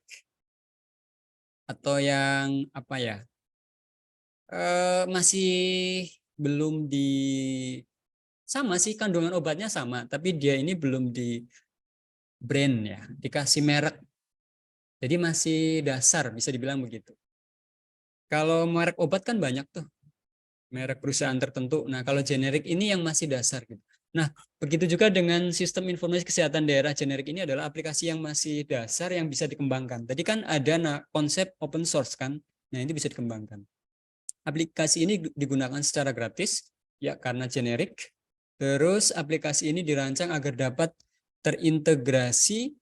Atau yang apa ya? Masih belum di sama sih kandungan obatnya sama, tapi dia ini belum di brand ya, dikasih merek. Jadi masih dasar bisa dibilang begitu. Kalau merek obat kan banyak tuh, merek perusahaan tertentu. Nah, kalau generik ini yang masih dasar gitu. Nah, begitu juga dengan sistem informasi kesehatan daerah generik ini adalah aplikasi yang masih dasar yang bisa dikembangkan. Tadi kan ada konsep open source kan, nah ini bisa dikembangkan. Aplikasi ini digunakan secara gratis ya karena generik. Terus aplikasi ini dirancang agar dapat terintegrasi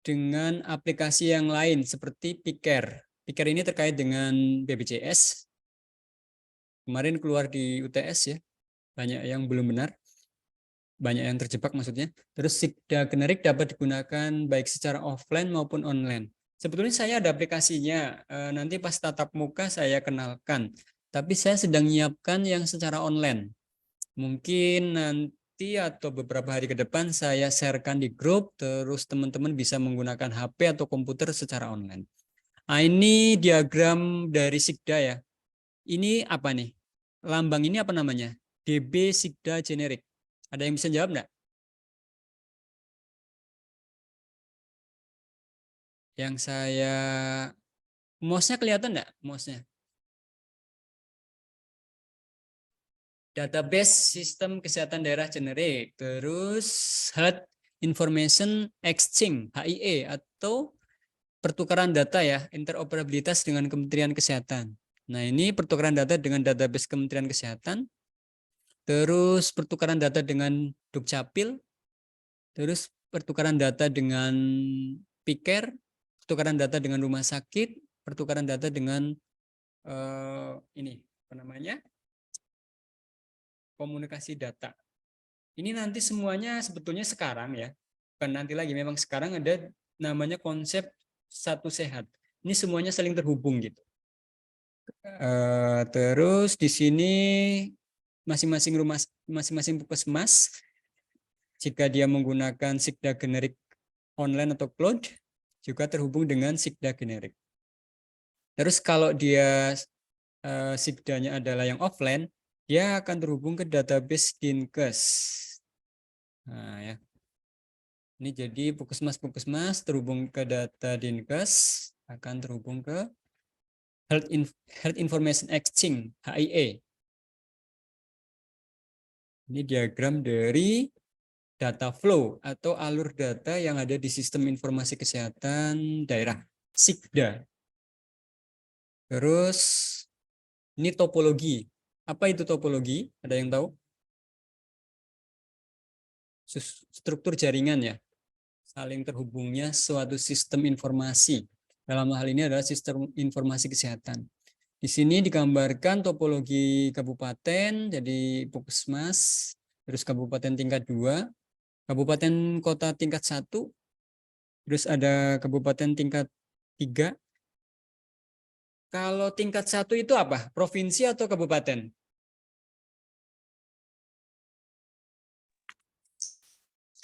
dengan aplikasi yang lain seperti Piker. Piker ini terkait dengan BPJS. Kemarin keluar di UTS ya, banyak yang belum benar. banyak yang terjebak maksudnya. Terus Sigda generik dapat digunakan baik secara offline maupun online. Sebetulnya saya ada aplikasinya, nanti pas tatap muka saya kenalkan. Tapi saya sedang menyiapkan yang secara online. Mungkin nanti atau beberapa hari ke depan saya sharekan di grup, terus teman-teman bisa menggunakan HP atau komputer secara online. Nah, ini diagram dari Sigda ya. Ini apa nih? Lambang ini apa namanya? DB Sigda generik. Ada yang bisa jawab enggak? Yang saya mouse-nya kelihatan enggak? Mouse-nya. Database Sistem Kesehatan Daerah Generik. Terus Health Information Exchange, HIE, atau pertukaran data ya, interoperabilitas dengan Kementerian Kesehatan. Nah, ini pertukaran data dengan database Kementerian Kesehatan. Terus pertukaran data dengan Dukcapil. Terus pertukaran data dengan Piker, pertukaran data dengan rumah sakit, pertukaran data dengan ini apa namanya? Komunikasi data. Ini nanti semuanya sebetulnya sekarang ya, bukan nanti lagi, memang sekarang ada namanya konsep satu sehat. Ini semuanya saling terhubung gitu. Terus di sini masing-masing puskesmas jika dia menggunakan Sigda generik online atau cloud juga terhubung dengan Sigda generik. Terus kalau dia Sigdanya adalah yang offline, dia akan terhubung ke database Dinkes. Nah, ya. Ini jadi puskesmas terhubung ke data Dinkes, akan terhubung ke Health Information Exchange, HIE. Ini diagram dari data flow atau alur data yang ada di Sistem Informasi Kesehatan Daerah, Sigda. Terus ini topologi. Apa itu topologi? Ada yang tahu? Struktur jaringan ya. Saling terhubungnya suatu sistem informasi. Dalam hal ini adalah sistem informasi kesehatan. Di sini digambarkan topologi kabupaten, jadi puskesmas, terus kabupaten tingkat 2, kabupaten kota tingkat 1, terus ada kabupaten tingkat 3. Kalau tingkat 1 itu apa? Provinsi atau kabupaten?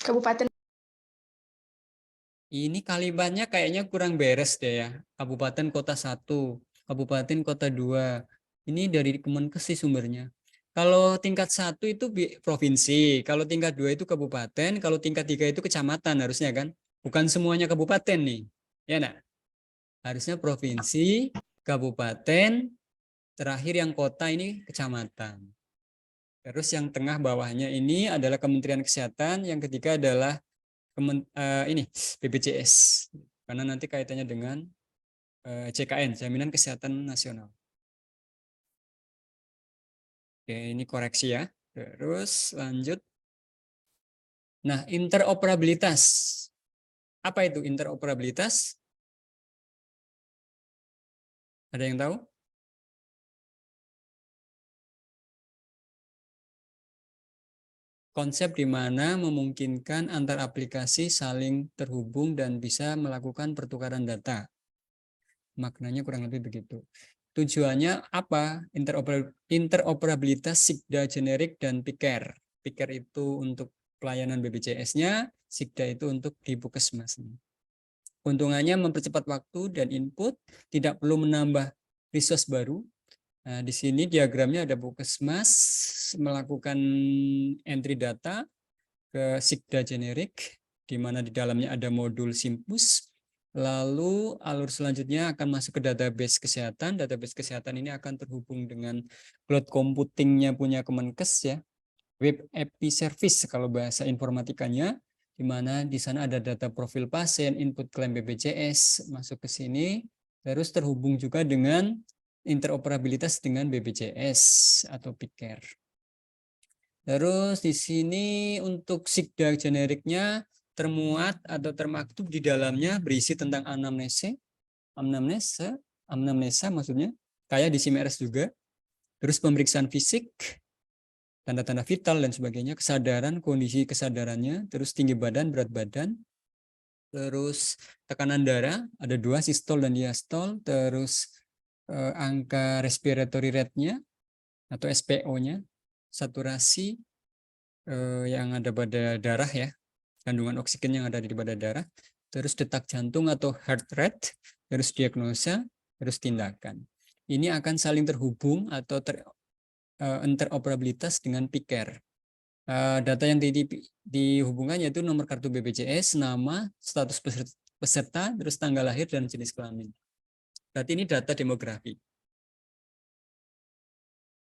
Kabupaten. Ini kalimatnya kayaknya kurang beres deh ya. Kabupaten kota 1, kabupaten kota 2. Ini dari Kemenkes sih sumbernya. Kalau tingkat 1 itu provinsi, kalau tingkat 2 itu kabupaten, kalau tingkat 3 itu kecamatan harusnya kan? Bukan semuanya kabupaten nih. Ya enggak? Harusnya provinsi, kabupaten, terakhir yang kota ini kecamatan. Terus yang tengah bawahnya ini adalah Kementerian Kesehatan, yang ketiga adalah ini BPJS, karena nanti kaitannya dengan JKN, Jaminan Kesehatan Nasional. Oke, ini koreksi ya. Terus lanjut. Nah, interoperabilitas. Apa itu interoperabilitas? Ada yang tahu? Konsep di mana memungkinkan antar aplikasi saling terhubung dan bisa melakukan pertukaran data. Maknanya kurang lebih begitu. Tujuannya apa? Interoperabilitas Sigda generik dan Piker. Piker itu untuk pelayanan BPJS-nya, Sigda itu untuk di puskesmas. Keuntungannya mempercepat waktu dan input, tidak perlu menambah resource baru. Nah, di sini diagramnya ada puskesmas melakukan entry data ke Sigda generik, di mana di dalamnya ada modul Simpus. Lalu alur selanjutnya akan masuk ke database kesehatan. Database kesehatan ini akan terhubung dengan cloud computingnya punya Kemenkes ya. Web API service kalau bahasa informatikanya, di mana di sana ada data profil pasien, input klaim BPJS masuk ke sini, terus terhubung juga dengan interoperabilitas dengan BPJS atau Piker. Terus di sini untuk Sigda generiknya termuat atau termaktub di dalamnya berisi tentang anamnesa maksudnya, kayak di SIMRS juga. Terus pemeriksaan fisik, tanda-tanda vital dan sebagainya, kesadaran, kondisi kesadarannya, terus tinggi badan, berat badan, terus tekanan darah, ada 2, sistol dan diastol, terus angka respiratory rate-nya atau SPO-nya, saturasi yang ada pada darah ya, kandungan oksigen yang ada di pada darah, terus detak jantung atau heart rate, terus diagnosa, terus tindakan. Ini akan saling terhubung atau interoperabilitas dengan PICARE. Data yang dihubungkan yaitu nomor kartu BPJS, nama, status peserta, terus tanggal lahir dan jenis kelamin. Berarti ini data demografi.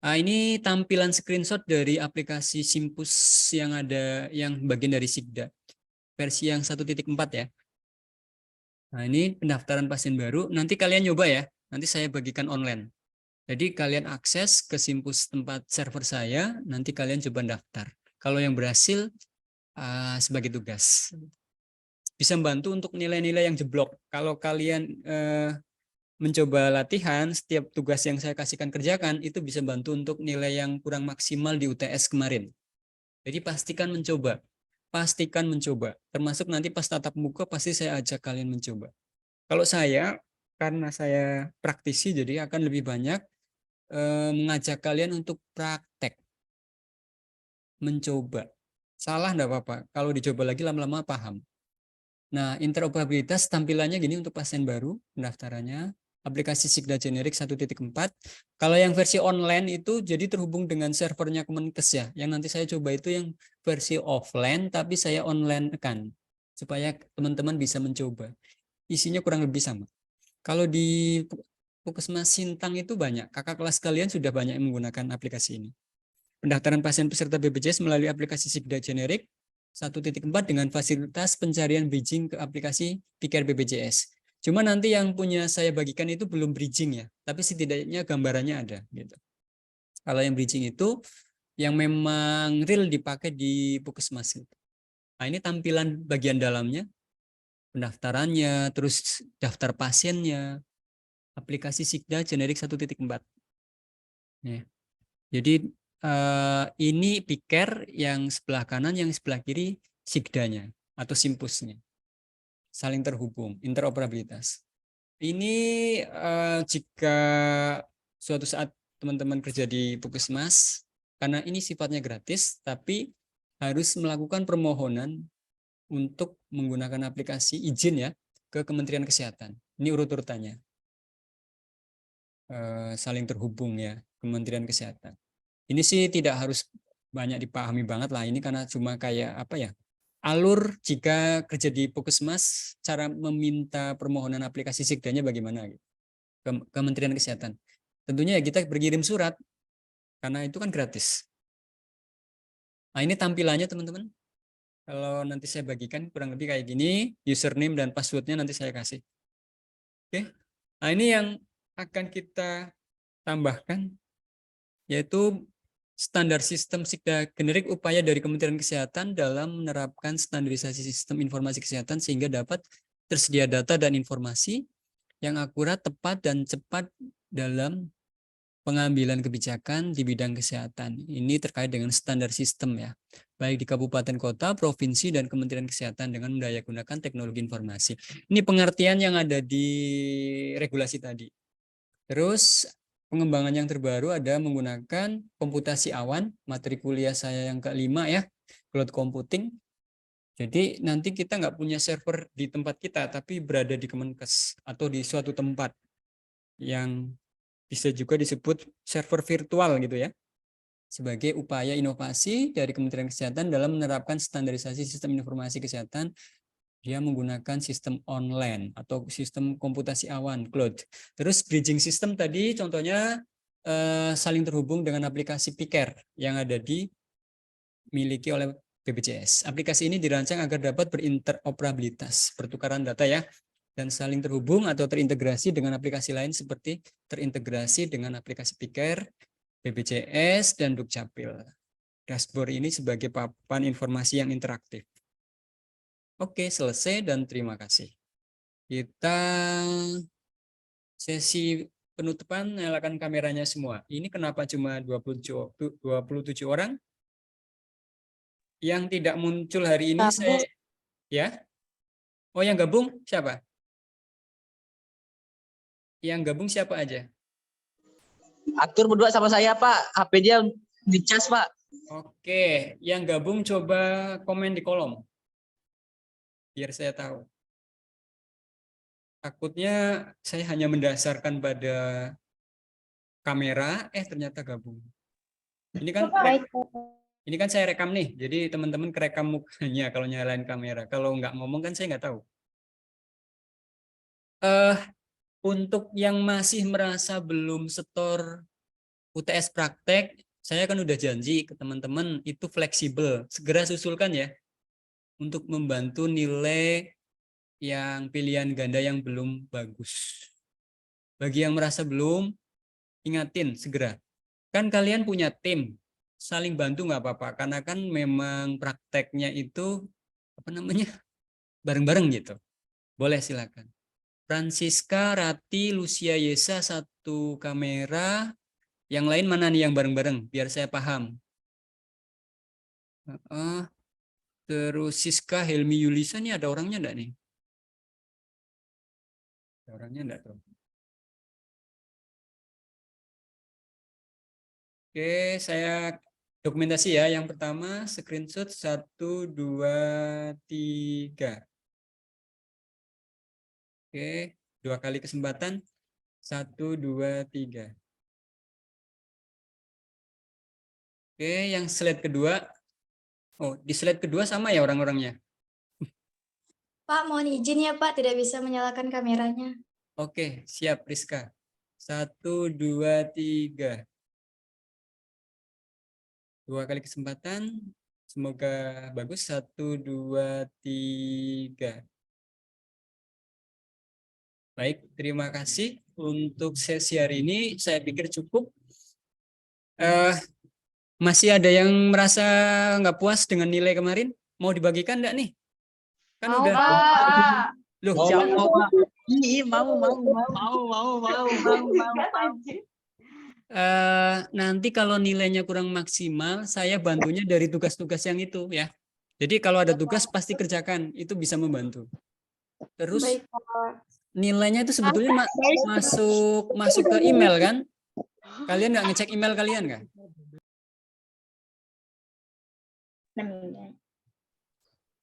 Ini tampilan screenshot dari aplikasi Simpus yang ada, yang bagian dari Sigda. Versi yang 1.4 ya. Nah, ini pendaftaran pasien baru. Nanti kalian nyoba ya. Nanti saya bagikan online. Jadi kalian akses ke Simpus tempat server saya, nanti kalian coba daftar. Kalau yang berhasil sebagai tugas. Bisa membantu untuk nilai-nilai yang jeblok. Kalau kalian mencoba latihan, setiap tugas yang saya kasihkan kerjakan, itu bisa bantu untuk nilai yang kurang maksimal di UTS kemarin. Jadi pastikan mencoba. Pastikan mencoba. Termasuk nanti pas tatap muka, pasti saya ajak kalian mencoba. Kalau saya, karena saya praktisi, jadi akan lebih banyak mengajak kalian untuk praktek. Mencoba. Salah enggak apa-apa. Kalau dicoba lagi lama-lama paham. Nah, interoperabilitas tampilannya gini untuk pasien baru, pendaftarannya. Aplikasi Sigda Generik 1.4. Kalau yang versi online itu jadi terhubung dengan servernya Kemenkes ya. Yang nanti saya coba itu yang versi offline tapi saya online kan. Supaya teman-teman bisa mencoba. Isinya kurang lebih sama. Kalau di Puskesmas Sintang itu banyak. Kakak kelas kalian sudah banyak yang menggunakan aplikasi ini. Pendaftaran pasien peserta BPJS melalui aplikasi Sigda Generik 1.4 dengan fasilitas pencarian bridging ke aplikasi PICARE BPJS. Cuma nanti yang punya saya bagikan itu belum bridging ya, tapi setidaknya gambarannya ada gitu. Kalau yang bridging itu yang memang real dipakai di Puskesmas. Nah, ini tampilan bagian dalamnya, pendaftarannya, terus daftar pasiennya, aplikasi Sigda Generik 1.4. Ya. Jadi ini PICARE yang sebelah kanan, yang sebelah kiri Sigdanya atau Simpusnya. Saling terhubung, interoperabilitas. Ini jika suatu saat teman-teman kerja di Puskesmas, karena ini sifatnya gratis, tapi harus melakukan permohonan untuk menggunakan aplikasi izin ya ke Kementerian Kesehatan. Ini urut-urutannya. Saling terhubung ya, Kementerian Kesehatan. Ini sih tidak harus banyak dipahami banget lah, ini karena cuma kayak apa ya, alur jika kerja di Puskesmas, cara meminta permohonan aplikasi Sigdanya bagaimana gitu. Kementerian Kesehatan. Tentunya ya kita berkirim surat, karena itu kan gratis. Nah, ini tampilannya teman-teman. Kalau nanti saya bagikan kurang lebih kayak gini, username dan passwordnya nanti saya kasih. Oke. Nah, ini yang akan kita tambahkan, yaitu standar sistem Sigda Generik, upaya dari Kementerian Kesehatan dalam menerapkan standarisasi sistem informasi kesehatan sehingga dapat tersedia data dan informasi yang akurat, tepat, dan cepat dalam pengambilan kebijakan di bidang kesehatan. Ini terkait dengan standar sistem ya, baik di kabupaten kota, provinsi, dan Kementerian Kesehatan dengan mendayagunakan teknologi informasi. Ini pengertian yang ada di regulasi tadi. Terus pengembangan yang terbaru ada menggunakan komputasi awan, materi kuliah saya yang kelima ya, cloud computing. Jadi nanti kita nggak punya server di tempat kita, tapi berada di Kemenkes atau di suatu tempat yang bisa juga disebut server virtual gitu ya, sebagai upaya inovasi dari Kementerian Kesehatan dalam menerapkan standarisasi sistem informasi kesehatan. Dia menggunakan sistem online atau sistem komputasi awan, cloud. Terus bridging system tadi contohnya saling terhubung dengan aplikasi PICARE yang ada dimiliki oleh BPJS. Aplikasi ini dirancang agar dapat berinteroperabilitas, pertukaran data ya, dan saling terhubung atau terintegrasi dengan aplikasi lain seperti terintegrasi dengan aplikasi PICARE, BPJS, dan Dukcapil. Dashboard ini sebagai papan informasi yang interaktif. Oke, selesai dan terima kasih. Kita sesi penutupan, nyalakan kameranya semua. Ini kenapa cuma 27 orang? Yang tidak muncul hari ini Gabung. saya ya. Oh, yang gabung siapa? Yang gabung siapa aja? Atur berdua sama saya Pak. HP dia dicas Pak. Oke, yang gabung coba komen di kolom. Biar saya tahu. Takutnya saya hanya mendasarkan pada kamera, ternyata gabung. Ini kan Baik. ini kan saya rekam nih, jadi teman-teman kerekam mukanya kalau nyalain kamera. Kalau nggak ngomong kan saya nggak tahu. Untuk yang masih merasa belum setor UTS praktek, saya kan udah janji ke teman-teman itu fleksibel. Segera susulkan ya untuk membantu nilai yang pilihan ganda yang belum bagus. Bagi yang merasa belum, ingatin segera. Kan kalian punya tim, saling bantu nggak apa-apa. Karena kan memang prakteknya itu bareng-bareng gitu. Boleh silakan. Francisca, Rati, Lucia, Yesa satu kamera. Yang lain mana nih yang bareng-bareng? Biar saya paham. Terus Siska, Helmi, Yulisa nih ada orangnya enggak nih? Ada orangnya enggak tuh? Oke, saya dokumentasi ya. Yang pertama screenshot 1, 2, 3. Oke, 2 kali kesempatan. 1, 2, 3. Oke, yang slide kedua. Oh, di slide kedua sama ya orang-orangnya? Pak, mohon izin ya Pak, tidak bisa menyalakan kameranya. Oke, siap Rizka. 1, 2, 3. 2 kali kesempatan. Semoga bagus. 1, 2, 3. Baik, terima kasih. Untuk sesi hari ini saya pikir cukup. Masih ada yang merasa nggak puas dengan nilai kemarin? Mau dibagikan enggak nih? Kan Mau, udah. Pak. Loh, Mau Pak. Ih, mau. Nanti kalau nilainya kurang maksimal, saya bantunya dari tugas-tugas yang itu ya. Jadi kalau ada tugas pasti kerjakan, itu bisa membantu. Terus Baik, Pak. nilainya itu sebetulnya masuk ke email kan? Kalian nggak ngecek email kalian nggak?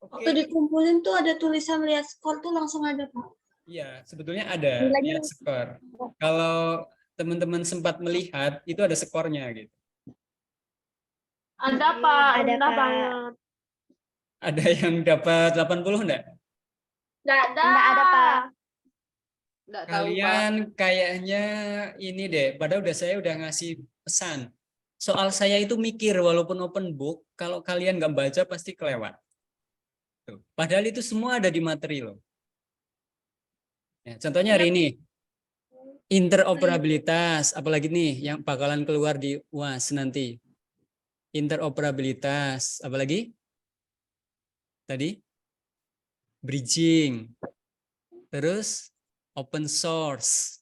Waktu dikumpulin tuh ada tulisan lihat skor tuh langsung ada, Pak. Iya, sebetulnya ada lihat skor. Kalau teman-teman sempat melihat, itu ada skornya gitu. Ada, Pak. Ada, Rendah Pak. banget. Ada yang dapat 80 enggak? Nggak ada. Nggak ada, Pak. Nggak tahu, Pak. Kalian kayaknya ini deh, padahal saya udah ngasih pesan. Soal saya itu mikir, walaupun open book, kalau kalian nggak baca pasti kelewat. Tuh. Padahal itu semua ada di materi loh. Ya, contohnya hari ini, interoperabilitas, apalagi nih yang bakalan keluar di UAS nanti. Interoperabilitas, apalagi? Tadi? Bridging. Terus open source.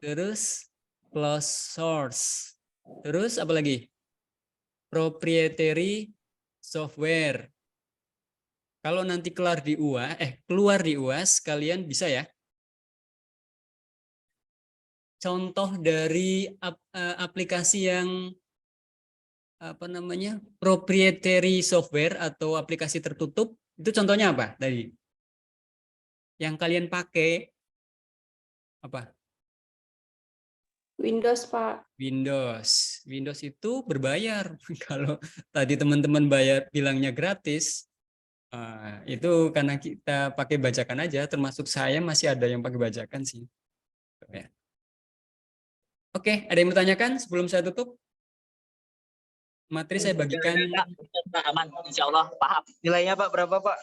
Terus closed source. Terus apa lagi? Proprietary software. Kalau nanti keluar di UAS, kalian bisa ya. Contoh dari aplikasi yang proprietary software atau aplikasi tertutup, itu contohnya apa tadi? Yang kalian pakai apa? Windows, Pak. Windows itu berbayar. Kalau tadi teman-teman bilangnya gratis, itu karena kita pakai bajakan aja. Termasuk saya masih ada yang pakai bajakan sih. Oke, ada yang bertanyakan sebelum saya tutup? Materi saya bagikan. Aman, insya Allah paham. Nilainya Pak berapa Pak?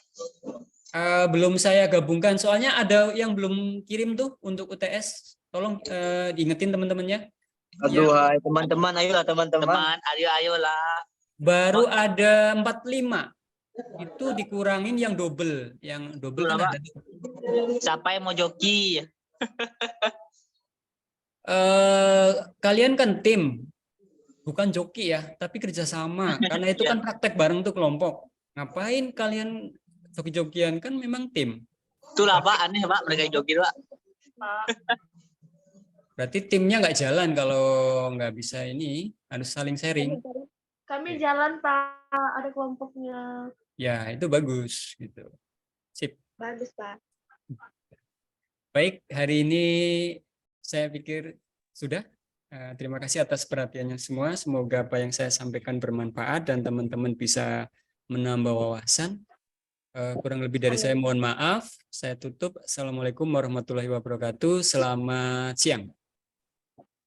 Belum saya gabungkan. Soalnya ada yang belum kirim tuh untuk UTS. Tolong diingetin teman-temannya. Aduh, hai teman-teman, ayolah teman-teman. Teman, ayolah. Baru ada 45. Itu dikurangin yang double. Yang double kan ada. Siapa yang mau joki? Kalian kan tim, bukan joki ya, tapi kerjasama. Karena itu kan praktek bareng tuh kelompok. Ngapain kalian joki-jokian, kan memang tim. Itulah Pak, aneh Pak, mereka joget Pak. Berarti timnya nggak jalan kalau nggak bisa ini, harus saling sharing. Kami jalan Pak, ada kelompoknya. Ya, itu bagus gitu. Sip. Bagus, Pak. Baik, hari ini saya pikir sudah. Terima kasih atas perhatiannya semua. Semoga apa yang saya sampaikan bermanfaat dan teman-teman bisa menambah wawasan. Kurang lebih dari saya mohon maaf. Saya tutup. Assalamualaikum warahmatullahi wabarakatuh. Selamat siang.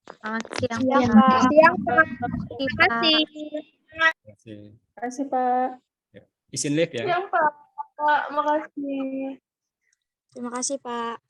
Selamat siang. Siang, Pak. Siang, Pak. Terima kasih. Terima kasih. Terima kasih Pak. Izin live ya. Siang Pak. Makasih. Terima kasih, Pak.